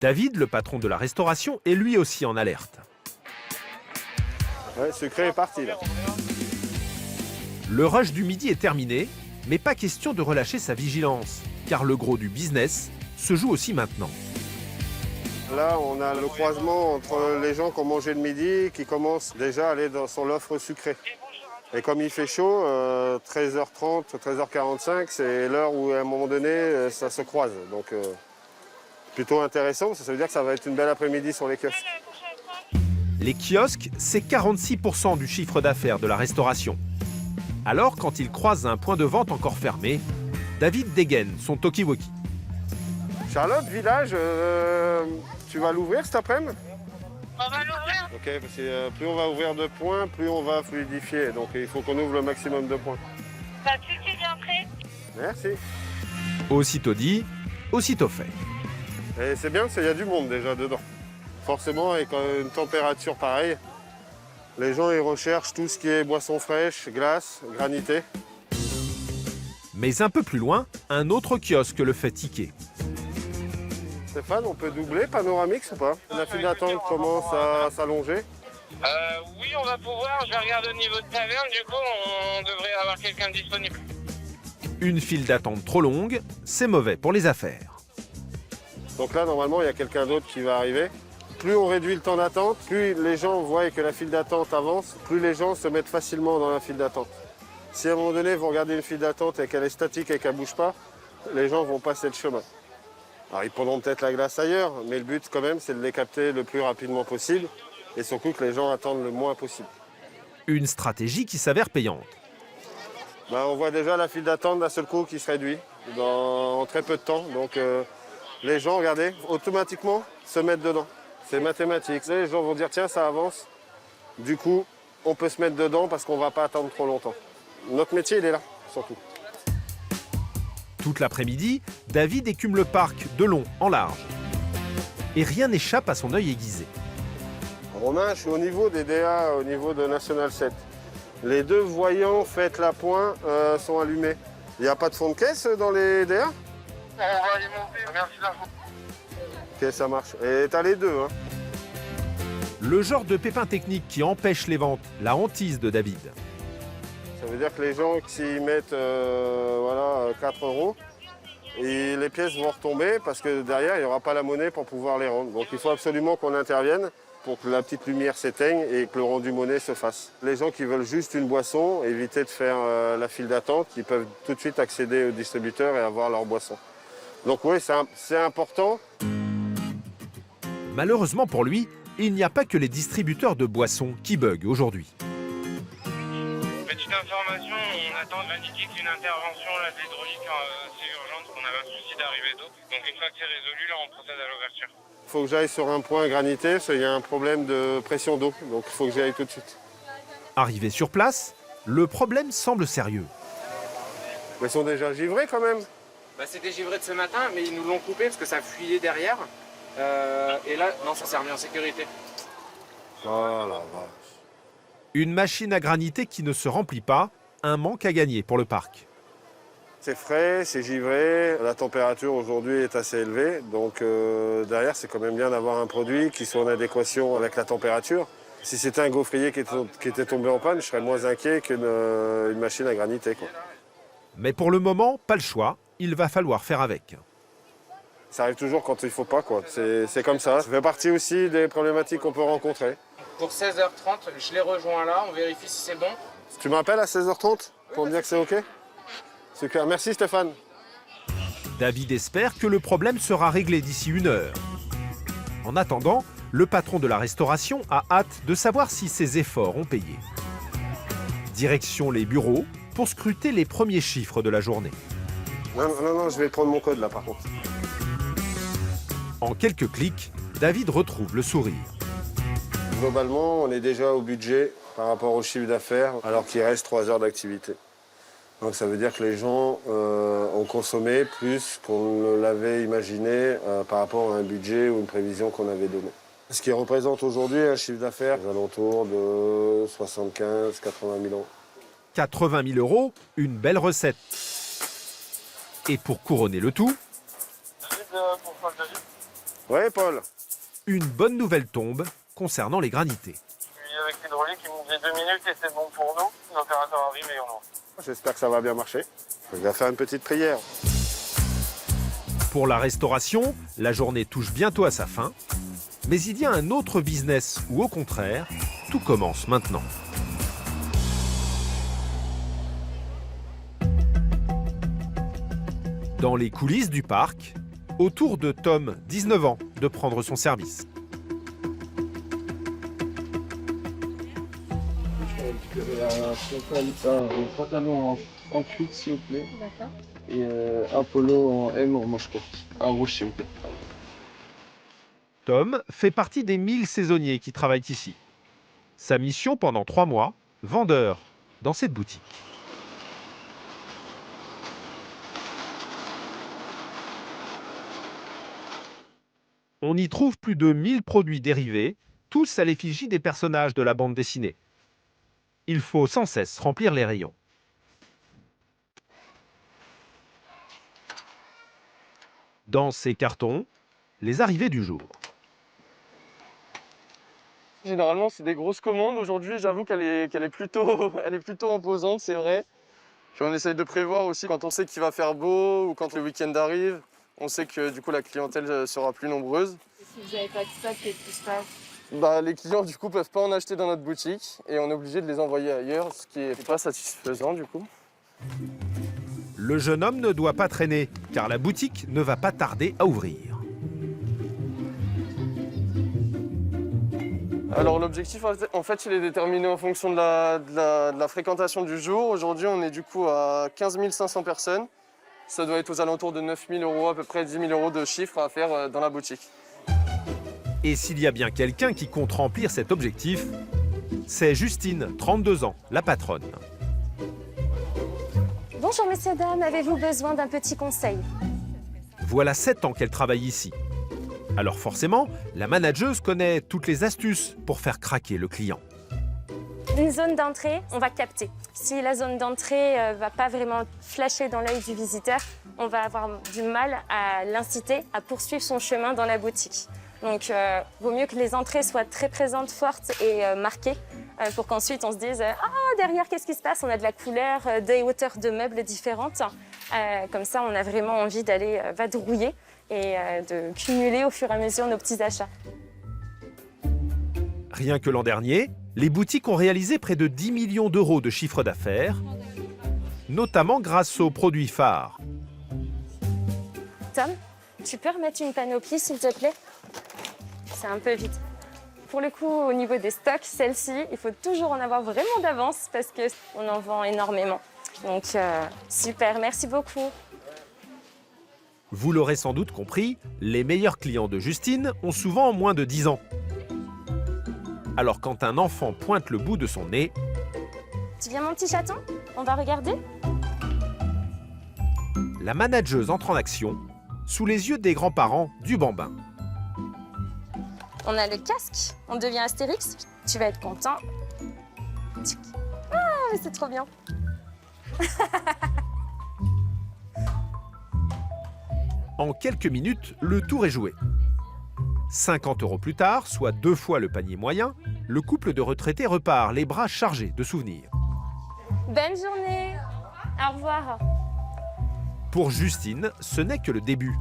David, le patron de la restauration, est lui aussi en alerte. Ouais, sucré est parti là. Le rush du midi est terminé, mais pas question de relâcher sa vigilance, car le gros du business se joue aussi maintenant. Là, on a le croisement entre les gens qui ont mangé le midi qui commencent déjà à aller sur l'offre sucrée. Et comme il fait chaud, 13h30, 13h45, c'est l'heure où à un moment donné, ça se croise. Donc plutôt intéressant, ça veut dire que ça va être une belle après-midi sur les kiosques. Les kiosques, c'est 46% du chiffre d'affaires de la restauration. Alors, quand il croise un point de vente encore fermé, David dégaine son talkie-walkie. Charlotte, village, tu vas l'ouvrir cet après-midi? On va l'ouvrir. Ok, parce que plus on va ouvrir de points, plus on va fluidifier. Donc il faut qu'on ouvre le maximum de points. Pas de soucis, bien prêt. Merci. Aussitôt dit, aussitôt fait. Et c'est bien parce qu'il y a du monde déjà dedans. Forcément, avec une température pareille, les gens ils recherchent tout ce qui est boissons fraîches, glace, granité. Mais un peu plus loin, un autre kiosque le fait tiquer. Stéphane, on peut doubler Panoramix ou pas? La file d'attente commence à s'allonger. Oui, on va pouvoir. Je vais regarder au niveau de taverne. Du coup, on devrait avoir quelqu'un de disponible. Une file d'attente trop longue, c'est mauvais pour les affaires. Donc là, normalement, il y a quelqu'un d'autre qui va arriver. Plus on réduit le temps d'attente, plus les gens voient que la file d'attente avance, plus les gens se mettent facilement dans la file d'attente. Si à un moment donné, vous regardez une file d'attente et qu'elle est statique et qu'elle ne bouge pas, les gens vont passer le chemin. Alors ils prendront peut-être la glace ailleurs, mais le but quand même, c'est de les capter le plus rapidement possible et surtout que les gens attendent le moins possible. Une stratégie qui s'avère payante. On voit déjà la file d'attente d'un seul coup qui se réduit en très peu de temps. Donc les gens, regardez, automatiquement se mettent dedans. C'est mathématique. Les gens vont dire tiens, ça avance. Du coup, on peut se mettre dedans parce qu'on ne va pas attendre trop longtemps. Notre métier, il est là, surtout. Toute l'après-midi, David écume le parc de long en large. Et rien n'échappe à son œil aiguisé. Romain, je suis au niveau des DA, au niveau de National 7. Les deux voyants faits la pointe sont allumés. Il n'y a pas de fond de caisse dans les DA? On va les monter. Merci d'info. Ok, ça marche. Et t'as les deux, hein? Le genre de pépin technique qui empêche les ventes, la hantise de David. Ça veut dire que les gens, s'ils mettent 4 €, et les pièces vont retomber parce que derrière, il n'y aura pas la monnaie pour pouvoir les rendre. Donc il faut absolument qu'on intervienne pour que la petite lumière s'éteigne et que le rendu monnaie se fasse. Les gens qui veulent juste une boisson, éviter de faire la file d'attente, qui peuvent tout de suite accéder au distributeur et avoir leur boisson. Donc oui, c'est important. Malheureusement pour lui, il n'y a pas que les distributeurs de boissons qui buguent aujourd'hui. Petite information, on attend de l'indiquer qu'une intervention là, de l'hydraulique assez urgente, qu'on avait un souci d'arrivée d'eau. Donc une fois que c'est résolu, là, on procède à l'ouverture. Il faut que j'aille sur un point granité parce qu'il y a un problème de pression d'eau. Donc il faut que j'y aille tout de suite. Arrivé sur place, le problème semble sérieux. Mais ils sont déjà givrés quand même. C'était givré de ce matin, mais ils nous l'ont coupé parce que ça fuyait derrière. Et là, non, ça s'est remis en sécurité. Oh la vache. Une machine à graniter qui ne se remplit pas, un manque à gagner pour le parc. C'est frais, c'est givré, la température aujourd'hui est assez élevée, donc derrière c'est quand même bien d'avoir un produit qui soit en adéquation avec la température. Si c'était un gaufrier qui était tombé en panne, je serais moins inquiet qu'une machine à graniter, quoi. Mais pour le moment, pas le choix, il va falloir faire avec. Ça arrive toujours quand il ne faut pas, quoi. C'est comme ça. Ça fait partie aussi des problématiques qu'on peut rencontrer. Pour 16h30, je les rejoins là, on vérifie si c'est bon. Tu m'appelles à 16h30 pour me dire que c'est OK? Super, merci Stéphane. David espère que le problème sera réglé d'ici 1 heure. En attendant, le patron de la restauration a hâte de savoir si ses efforts ont payé. Direction les bureaux pour scruter les premiers chiffres de la journée. Non, je vais prendre mon code là par contre. En quelques clics, David retrouve le sourire. Globalement, on est déjà au budget par rapport au chiffre d'affaires, alors qu'il reste 3 heures d'activité. Donc ça veut dire que les gens ont consommé plus qu'on ne l'avait imaginé par rapport à un budget ou une prévision qu'on avait donnée. Ce qui représente aujourd'hui un chiffre d'affaires aux alentours de 75 000 80 000 euros. 80 000 €, une belle recette. Et pour couronner le tout, Ouais, Paul. Une bonne nouvelle tombe concernant les granités. Puis avec l'hydraulique, il me disait 2 minutes et c'est bon pour nous. L'opérateur arrive et on lance. J'espère que ça va bien marcher. Je vais faire une petite prière. Pour la restauration, la journée touche bientôt à sa fin. Mais il y a un autre business où, au contraire, tout commence maintenant. Dans les coulisses du parc, au tour de Tom, 19 ans, de prendre son service. Je vais récupérer un pantalon en cuite, s'il vous plaît. D'accord. Et un polo en M en manche courte. Un rouge, s'il vous plaît. Tom fait partie des 1000 saisonniers qui travaillent ici. Sa mission pendant 3 mois, vendeur dans cette boutique. On y trouve plus de 1000 produits dérivés, tous à l'effigie des personnages de la bande dessinée. Il faut sans cesse remplir les rayons. Dans ces cartons, les arrivées du jour. Généralement, c'est des grosses commandes. Aujourd'hui, j'avoue qu'elle est plutôt imposante, c'est vrai. Puis on essaye de prévoir aussi quand on sait qu'il va faire beau ou quand le week-end arrive. On sait que du coup la clientèle sera plus nombreuse. Si vous n'avez pas de stock, qu'est-ce qui se passe? Les clients du coup peuvent pas en acheter dans notre boutique et on est obligé de les envoyer ailleurs, ce qui est pas satisfaisant du coup. Le jeune homme ne doit pas traîner, car la boutique ne va pas tarder à ouvrir. Alors l'objectif en fait il est déterminé en fonction de la fréquentation du jour. Aujourd'hui on est du coup à 15 500 personnes. Ça doit être aux alentours de 9 000 €, à peu près 10 000 € de chiffre à faire dans la boutique. Et s'il y a bien quelqu'un qui compte remplir cet objectif, c'est Justine, 32 ans, la patronne. Bonjour messieurs, dames, avez-vous besoin d'un petit conseil? Voilà 7 ans qu'elle travaille ici. Alors forcément, la manageuse connaît toutes les astuces pour faire craquer le client. Une zone d'entrée, on va capter. Si la zone d'entrée va pas vraiment flasher dans l'œil du visiteur, on va avoir du mal à l'inciter à poursuivre son chemin dans la boutique. Donc, vaut mieux que les entrées soient très présentes, fortes et marquées pour qu'ensuite on se dise « Ah, derrière, qu'est-ce qui se passe ?» On a de la couleur, des hauteurs de meubles différentes. Comme ça, on a vraiment envie d'aller vadrouiller et de cumuler au fur et à mesure nos petits achats. Rien que l'an dernier, les boutiques ont réalisé près de 10 millions d'euros de chiffre d'affaires, notamment grâce aux produits phares. Tom, tu peux remettre une panoplie, s'il te plaît? C'est un peu vite. Pour le coup, au niveau des stocks, celle-ci, il faut toujours en avoir vraiment d'avance parce qu'on en vend énormément. Donc, super, merci beaucoup. Vous l'aurez sans doute compris, les meilleurs clients de Justine ont souvent moins de 10 ans. Alors quand un enfant pointe le bout de son nez... Tu viens mon petit chaton? On va regarder? La manageuse entre en action sous les yeux des grands-parents du bambin. On a le casque, on devient Astérix. Tu vas être content. Ah, mais c'est trop bien. En quelques minutes, le tour est joué. 50 € plus tard, soit 2 fois le panier moyen, le couple de retraités repart les bras chargés de souvenirs. Bonne journée. Au revoir. Pour Justine, ce n'est que le début.